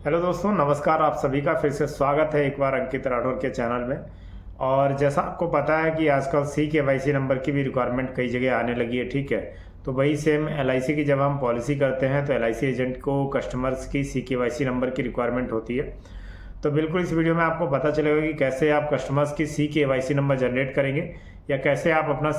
Hello दोस्तों, नमस्कार। आप सभी का फिर से स्वागत है एक बार अंकित राठौर के चैनल में। और जैसा आपको पता है कि आजकल CKYC नंबर की भी रिक्वायरमेंट कई जगह आने लगी है, ठीक है। तो वही सेम LIC की जब हम पॉलिसी करते हैं तो LIC एजेंट को कस्टमर्स की CKYC नंबर की रिक्वायरमेंट होती है। तो बिल्कुल इस वीडियो में आपको पता चलेगा कि कैसे आप कस्टमर्स की CKYC नंबर जनरेट करेंगे या कैसे आप अपना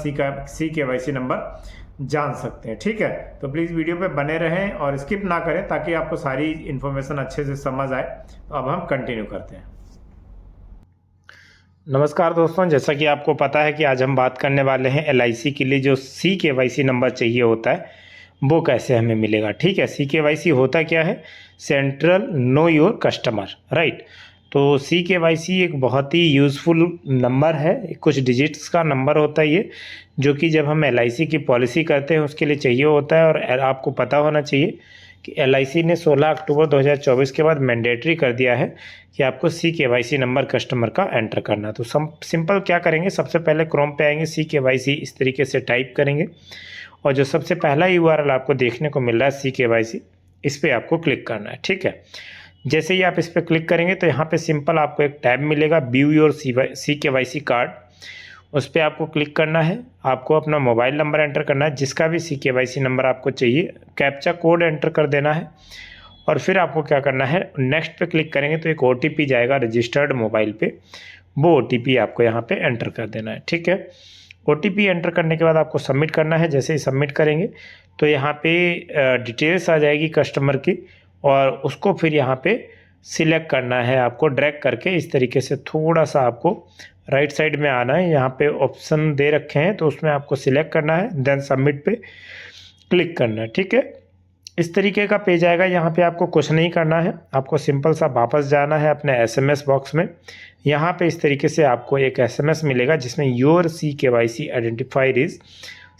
CKYC नंबर जान सकते हैं, ठीक है। तो प्लीज़ वीडियो पे बने रहें और स्किप ना करें ताकि आपको सारी इन्फॉर्मेशन अच्छे से समझ आए। तो अब हम कंटिन्यू करते हैं। नमस्कार दोस्तों, जैसा कि आपको पता है कि आज हम बात करने वाले हैं LIC के लिए जो CKYC नंबर चाहिए होता है वो कैसे हमें मिलेगा, ठीक है। CKYC होता क्या है? Central know your customer, right. तो CKYC एक बहुत ही यूज़फुल नंबर है, कुछ डिजिट्स का नंबर होता है ये, जो कि जब हम LIC की पॉलिसी करते हैं उसके लिए चाहिए होता है। और आपको पता होना चाहिए कि LIC ने 16 अक्टूबर 2024 के बाद मैंडेटरी कर दिया है कि आपको CKYC नंबर कस्टमर का एंटर करना। तो सिंपल क्या करेंगे, सबसे पहले क्रोम पे आएंगे, CKYC इस तरीके से टाइप करेंगे और जो सबसे पहला URL आपको देखने को मिल रहा है CKYC, इस पर आपको क्लिक करना है, ठीक है। जैसे ही आप इस पर क्लिक करेंगे तो यहाँ पे सिंपल आपको एक टैब मिलेगा, व्यू योर CKYC कार्ड। उस पर आपको क्लिक करना है, आपको अपना मोबाइल नंबर एंटर करना है, जिसका भी CKYC नंबर आपको चाहिए, कैप्चा कोड एंटर कर देना है। और फिर आपको क्या करना है, नेक्स्ट पे क्लिक करेंगे तो एक OTP जाएगा रजिस्टर्ड मोबाइल पे, वो OTP आपको यहाँ पे एंटर कर देना है, ठीक है। OTP एंटर करने के बाद आपको सबमिट करना है। जैसे ही सबमिट करेंगे तो यहाँ पे डिटेल्स आ जाएगी कस्टमर की, और उसको फिर यहाँ पे सिलेक्ट करना है आपको, ड्रैग करके इस तरीके से थोड़ा सा आपको राइट साइड में आना है। यहाँ पे ऑप्शन दे रखे हैं तो उसमें आपको सिलेक्ट करना है, देन सबमिट पे क्लिक करना है, ठीक है। इस तरीके का पेज आएगा। यहाँ पे आपको कुछ नहीं करना है, आपको सिंपल सा वापस जाना है अपने SMS बॉक्स में। यहाँ पे इस तरीके से आपको एक SMS मिलेगा जिसमें your CKYC identifier is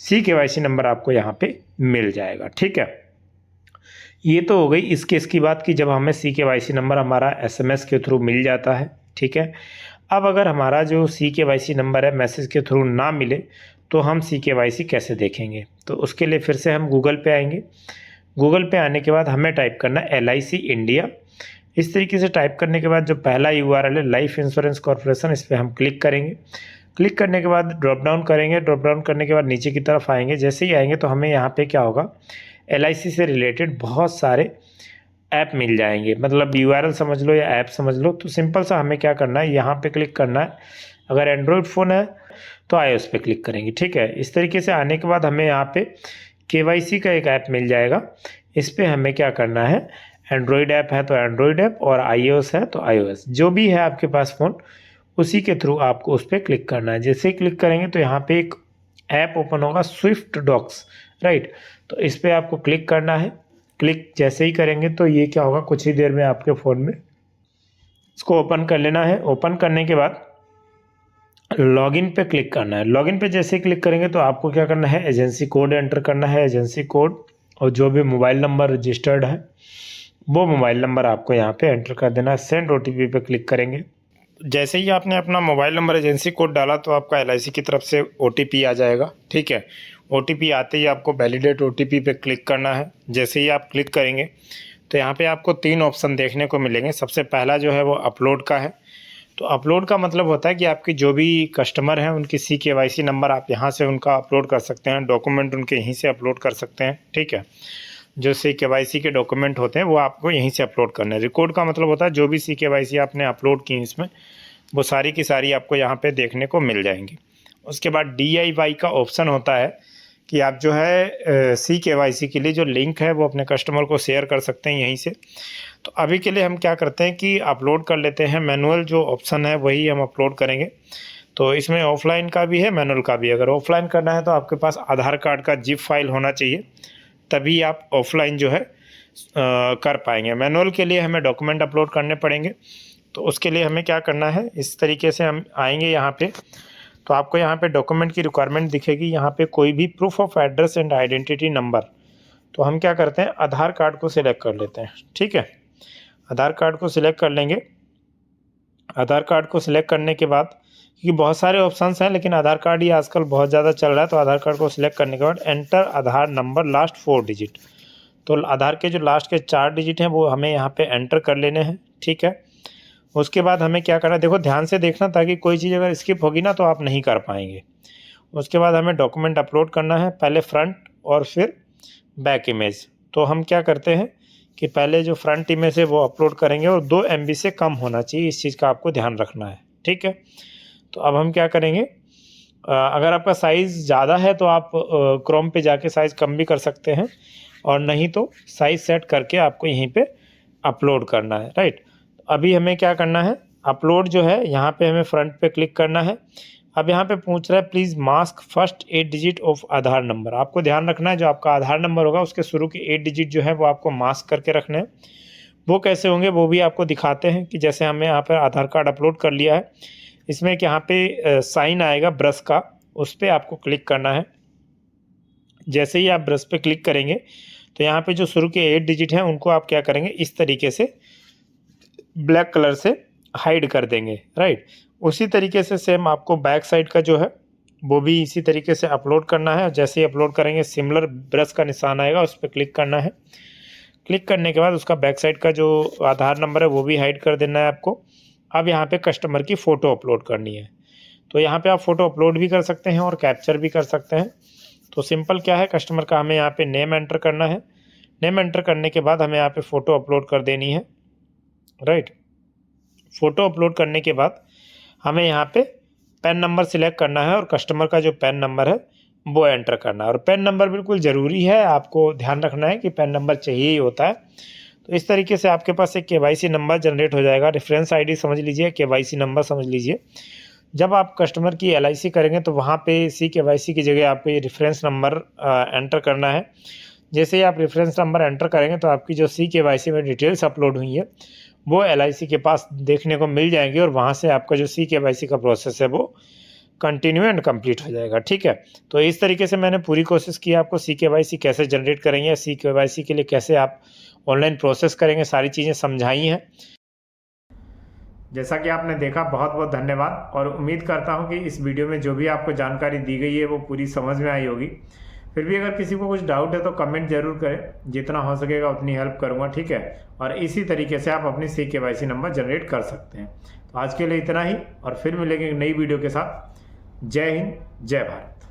CKYC number आपको यहाँ पे मिल जाएगा, ठीक है। ये तो हो गई इस केस की बात कि जब हमें CKYC नंबर हमारा SMS के थ्रू मिल जाता है, ठीक है। अब अगर हमारा जो CKYC नंबर है मैसेज के थ्रू ना मिले तो हम CKYC कैसे देखेंगे? तो उसके लिए फिर से हम गूगल पे आएंगे। गूगल पे आने के बाद हमें टाइप करना है LIC इंडिया। इस तरीके से टाइप करने के बाद जो पहला URL है लाइफ इंश्योरेंस कॉर्पोरेशन, इस पर हम क्लिक करेंगे। क्लिक करने के बाद ड्रॉप डाउन करेंगे। ड्रॉप डाउन करने के बाद नीचे की तरफ आएंगे। जैसे ही आएंगे तो हमें यहाँ पे क्या होगा, LIC से रिलेटेड बहुत सारे ऐप मिल जाएंगे, मतलब URL समझ लो या ऐप समझ लो। तो सिंपल सा हमें क्या करना है, यहाँ पे क्लिक करना है। अगर एंड्रॉयड फ़ोन है तो iOS पे क्लिक करेंगे, ठीक है। इस तरीके से आने के बाद हमें यहाँ पे KYC का एक ऐप मिल जाएगा। इस पर हमें क्या करना है, एंड्रॉयड ऐप है तो एंड्रॉयड ऐप, और iOS है तो iOS, जो भी है आपके पास फ़ोन उसी के थ्रू आपको उस पर क्लिक करना है। जैसे ही क्लिक करेंगे तो यहाँ पे एक ऐप ओपन होगा, स्विफ्ट डॉक्स, राइट। तो इस पर आपको क्लिक करना है। क्लिक जैसे ही करेंगे तो ये क्या होगा, कुछ ही देर में आपके फ़ोन में इसको ओपन कर लेना है। ओपन करने के बाद लॉगिन पे क्लिक करना है। लॉगिन पे जैसे ही क्लिक करेंगे तो आपको क्या करना है, एजेंसी कोड एंटर करना है, एजेंसी कोड, और जो भी मोबाइल नंबर रजिस्टर्ड है वो मोबाइल नंबर आपको यहाँ पे एंटर कर देना है। सेंड OTP पे क्लिक करेंगे। जैसे ही आपने अपना मोबाइल नंबर एजेंसी कोड डाला तो आपका LIC की तरफ से OTP आ जाएगा, ठीक है। OTP आते ही आपको वैलिडेट OTP पे क्लिक करना है। जैसे ही आप क्लिक करेंगे तो यहाँ पे आपको 3 ऑप्शन देखने को मिलेंगे। सबसे पहला जो है वो अपलोड का है। तो अपलोड का मतलब होता है कि आपके जो भी कस्टमर हैं उनकी CKYC नंबर आप यहाँ से उनका अपलोड कर सकते हैं, डॉक्यूमेंट उनके यहीं से अपलोड कर सकते हैं, ठीक है। जो CKYC के डॉक्यूमेंट होते हैं वो आपको यहीं से अपलोड करना है। रिकॉर्ड का मतलब होता है जो भी CKYC आपने अपलोड की इसमें, वो सारी की सारी आपको यहाँ पे देखने को मिल जाएंगी। उसके बाद DIY का ऑप्शन होता है कि आप जो है CKYC के लिए जो लिंक है वो अपने कस्टमर को शेयर कर सकते हैं यहीं से। तो अभी के लिए हम क्या करते हैं कि अपलोड कर लेते हैं। मैनुअल जो ऑप्शन है वही हम अपलोड करेंगे। तो इसमें ऑफलाइन का भी है, मैनुअल का भी। अगर ऑफलाइन करना है तो आपके पास आधार कार्ड का जिप फाइल होना चाहिए, तभी आप ऑफलाइन जो है कर पाएंगे। मैनुअल के लिए हमें डॉक्यूमेंट अपलोड करने पड़ेंगे। तो उसके लिए हमें क्या करना है, इस तरीके से हम आएंगे यहाँ पे। तो आपको यहाँ पे डॉक्यूमेंट की रिक्वायरमेंट दिखेगी, यहाँ पे कोई भी proof of address and identity number. तो हम क्या करते हैं, आधार कार्ड को सिलेक्ट कर लेते हैं, ठीक है। आधार कार्ड को सिलेक्ट कर लेंगे। आधार कार्ड को सिलेक्ट करने के बाद, क्योंकि बहुत सारे ऑप्शंस हैं लेकिन आधार कार्ड ही आजकल बहुत ज़्यादा चल रहा है, तो आधार कार्ड को सिलेक्ट करने के बाद एंटर आधार नंबर लास्ट 4 डिजिट। तो आधार के जो लास्ट के 4 डिजिट हैं वो हमें यहाँ पे एंटर कर लेने हैं, ठीक है। उसके बाद हमें क्या करना है, देखो ध्यान से देखना ताकि कोई चीज़ अगर स्किप होगी ना तो आप नहीं कर पाएंगे। उसके बाद हमें डॉक्यूमेंट अपलोड करना है, पहले फ्रंट और फिर बैक इमेज। तो हम क्या करते हैं कि पहले जो फ्रंट इमेज है वो अपलोड करेंगे और 2 MB से कम होना चाहिए, इस चीज़ का आपको ध्यान रखना है, ठीक है। तो अब हम क्या करेंगे, अगर आपका साइज़ ज़्यादा है तो आप क्रोम पे जाके साइज़ कम भी कर सकते हैं, और नहीं तो साइज़ सेट करके आपको यहीं पे अपलोड करना है, राइट। अभी हमें क्या करना है, अपलोड जो है यहाँ पे हमें फ्रंट पे क्लिक करना है। अब यहाँ पे पूछ रहा है please mask first 8 digit of Aadhaar number. आपको ध्यान रखना है जो आपका आधार नंबर होगा उसके शुरू के 8 डिजिट जो है वो आपको मास्क करके रखने हैं। वो कैसे होंगे वो भी आपको दिखाते हैं कि जैसे हमें यहाँ पर आधार कार्ड अपलोड कर लिया है, इसमें एक यहाँ पे साइन आएगा ब्रश का, उस पर आपको क्लिक करना है। जैसे ही आप ब्रश पे क्लिक करेंगे तो यहाँ पे जो शुरू के 8 डिजिट हैं उनको आप क्या करेंगे, इस तरीके से ब्लैक कलर से हाइड कर देंगे, राइट। उसी तरीके से सेम आपको बैक साइड का जो है वो भी इसी तरीके से अपलोड करना है। जैसे ही अपलोड करेंगे सिमिलर ब्रश का निशान आएगा, उस पर क्लिक करना है। क्लिक करने के बाद उसका बैक साइड का जो आधार नंबर है वो भी हाइड कर देना है आपको। अब यहाँ पे कस्टमर की फ़ोटो अपलोड करनी है, तो यहाँ पे आप फ़ोटो अपलोड भी कर सकते हैं और कैप्चर भी कर सकते हैं। तो सिंपल क्या है, कस्टमर का हमें यहाँ पे नेम एंटर करना है। नेम एंटर करने के बाद हमें यहाँ पे फ़ोटो अपलोड कर देनी है, राइट। फ़ोटो अपलोड करने के बाद हमें यहाँ पे पैन नंबर सिलेक्ट करना है और कस्टमर का जो पैन नंबर है वो एंटर करना है। और पैन नंबर बिल्कुल ज़रूरी है, आपको ध्यान रखना है कि पैन नंबर चाहिए ही होता है। तो इस तरीके से आपके पास एक KYC नंबर जनरेट हो जाएगा। रेफरेंस ID समझ लीजिए, KYC नंबर समझ लीजिए। जब आप कस्टमर की LIC करेंगे तो वहाँ पे CKYC की जगह आपको ये रेफरेंस नंबर एंटर करना है। जैसे ही आप रेफरेंस नंबर एंटर करेंगे तो आपकी जो CKYC में डिटेल्स अपलोड हुई है वो LIC के पास देखने को मिल जाएंगी, और वहाँ से आपका जो CKYC का प्रोसेस है वो कंटिन्यू एंड कंप्लीट हो जाएगा, ठीक है। तो इस तरीके से मैंने पूरी कोशिश की आपको CKYC कैसे जनरेट करेंगे, CKYC के लिए कैसे आप ऑनलाइन प्रोसेस करेंगे, सारी चीज़ें समझाई हैं। जैसा कि आपने देखा, बहुत बहुत धन्यवाद, और उम्मीद करता हूं कि इस वीडियो में जो भी आपको जानकारी दी गई है वो पूरी समझ में आई होगी। फिर भी अगर किसी को कुछ डाउट है तो कमेंट जरूर करें, जितना हो सकेगा उतनी हेल्प करूंगा, ठीक है। और इसी तरीके से आप अपनी CKYC नंबर जनरेट कर सकते हैं। तो आज के लिए इतना ही, और फिर मिलेंगे एक नई वीडियो के साथ। जय हिंद, जय भारत।